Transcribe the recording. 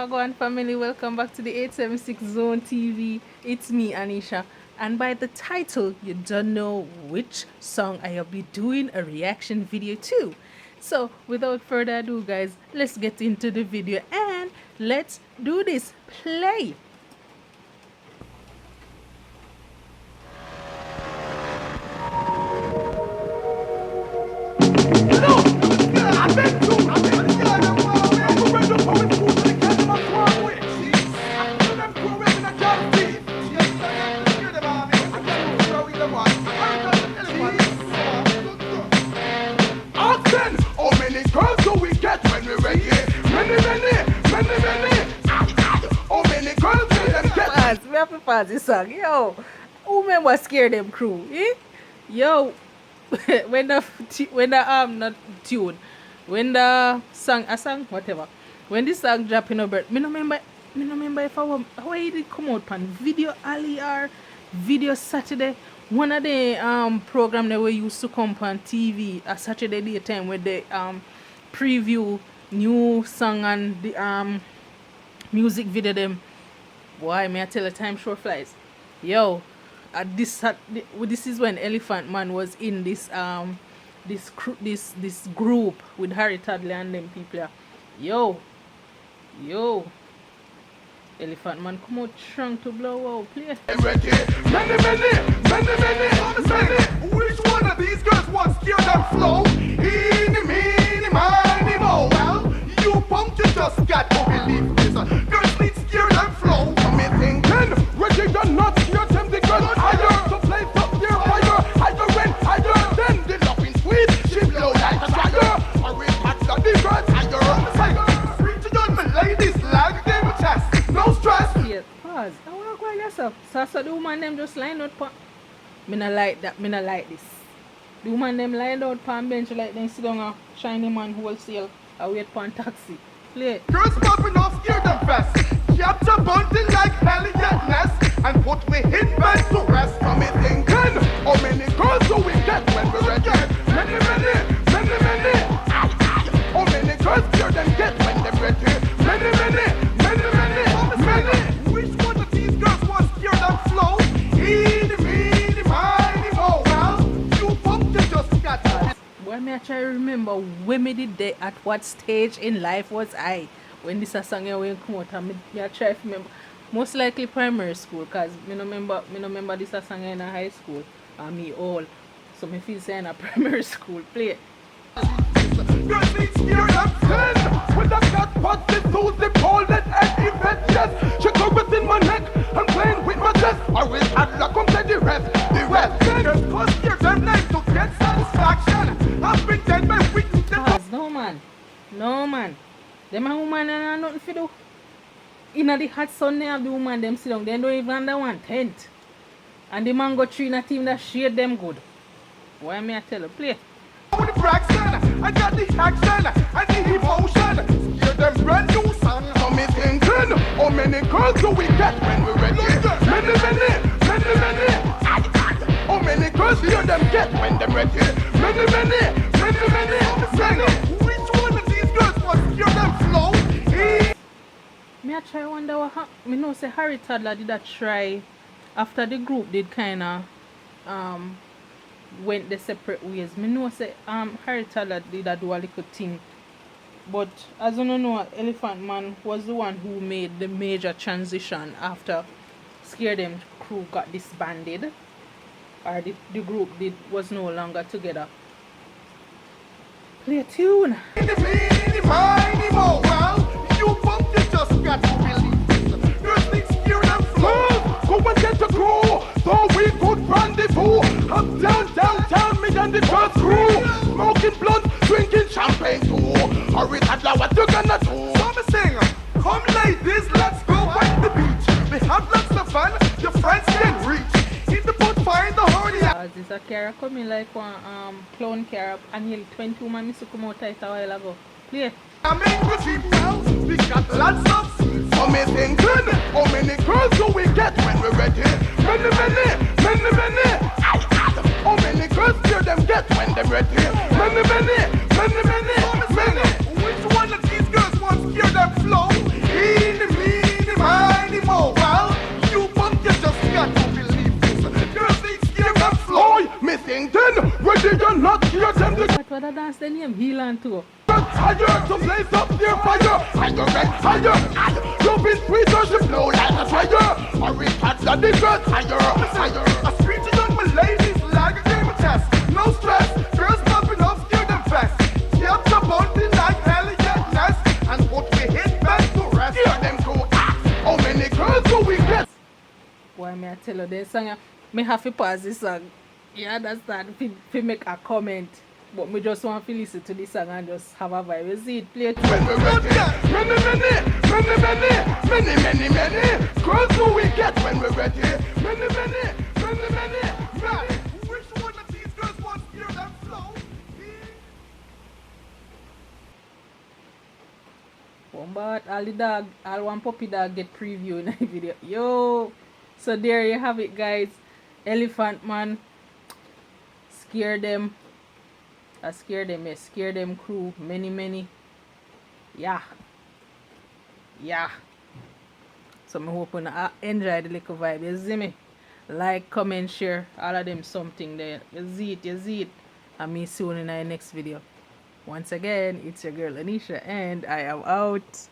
Wagwan family, welcome back to the 876 Zone TV. It's me, Anisha. And by the title, you don't know which song I will be doing a reaction video to. So, without further ado, guys, let's get into the video and let's do this. Play! We have to pause this song. Yo, who remember Scare Dem Crew? Eh? Yo, when the not tune, when the song a song whatever, when this song drop in a bird, me no remember if I was how it did come out pan Video Ali or Video Saturday. One of the program that we used to come on TV a Saturday daytime where they preview new song and the music video them. Boy, may I tell you, time sure flies. Yo, this is when Elephant Man was in this this group with Harry Toddler and them people. Yo, Elephant Man come out strong to blow out. Play. Which one of these girls wants to hear them flow? Eeny, meeny, miny, mo. Well, you punk, you just got to believe this. Girls need to hear them flow. Me thinking, Reggie done not hear them the girls higher. So play up their fire, higher and higher. Then the loving sweet, she blow like a fire. Or we catch the girls higher. Reach on my ladies like them chest. No stress. Yeah, pause. I want to go yourself. So the woman them just lined out. Me not like that. Me not like this. The woman them lined out on bench like them sit down a shiny man wholesale. I wait for a taxi. Play. Girls popping off, scare them fast. Capture bunting like Elliot Ness and put me in bed to rest. From me thinking, how many girls do we get when we're ready? Many. How many girls hear them get when they're ready? Many. Which one of these girls wants to hear them flow? Eeny, meeny, miny, mo. Well, you punk, you just got to. Boy, me I try to remember when me did that, at what stage in life was I when this a song when come out, and me I try to remember. Most likely primary school, cause me no remember this a song in a high school and me all. So me feel say in a primary school. Play. Girls need to hear them sing. With a cat pot, this tools, the pole, that egg event, yes. She go within my neck, I'm playing with my chest. I will add la come to the rest. Girls cause hear them like to get satisfaction. I've been dead by witness. Pause. No man. Them a woman and nothing for do. In the hot sun they have the woman them sit down. They don't even under one tent. And the man go tree in a team that shade them good. Why me I tell you? Play. With the fraction, I got the action and the emotion. Hear them brand new song. So me thinking, how many girls do we get when we're ready? Many. How many girls hear them get when they're ready? Many. Which one of these girls wants to hear them flow? Me I try wonder what me know say Harry Toddler did a try after the group did kinda went the separate ways. Me know say Harry Toddler did a do a little thing. But as you know, Elephant Man was the one who made the major transition after Scare Dem Crew got disbanded. Or the group was no longer together. Play a tune. You punk, you just got to believe this. Girls need to hear them flow. Go and get the crew. So we could rendezvous. Up downtown, me and the girls crew. Smoking blunt, drinking champagne too. Or it's at what you gonna do? So me sing, come ladies, let's go at the beach. We have lots of fun, your friends can reach. In the boat, find the horny. This a car coming like one clown car and nearly 20 women used to come out tight a while ago. Play. I'm in the cheap now, we got lots of seats. So me thinking, how many girls do we get when we're ready? Many. How many girls hear them get when they're ready? Many. Which one of these girls wants to hear them flow? what the dance the name Heal and Toe. Tiger to blaze up their fire. Tiger and tiger. You've been sweet as you blow like a tiger. Or we catch the nigga tiger. I scream to young my ladies like a game of chess. No stress, girls popping up, steer them fast. Kept a bounty like Elliot Ness. And what we hit back to rest. Steer them to act. How many girls do we get? Why me I tell you this song? Me have to pause this song. You understand? If make a comment. But me just want to listen to this song and just have a vibe. You see it, play it. When we're ready, many girls do we get when we're ready? Many. Which one of these girls wants to hear them flow? But all the dog, all one puppy dog get preview in the video. Yo! So there you have it, guys. Elephant Man. Scare them. Scare them crew. Many. Yeah. So I hope you enjoy the little vibe. You see me? Like, comment, share. All of them something there. You see it. And me soon in our next video. Once again, it's your girl Anisha and I am out.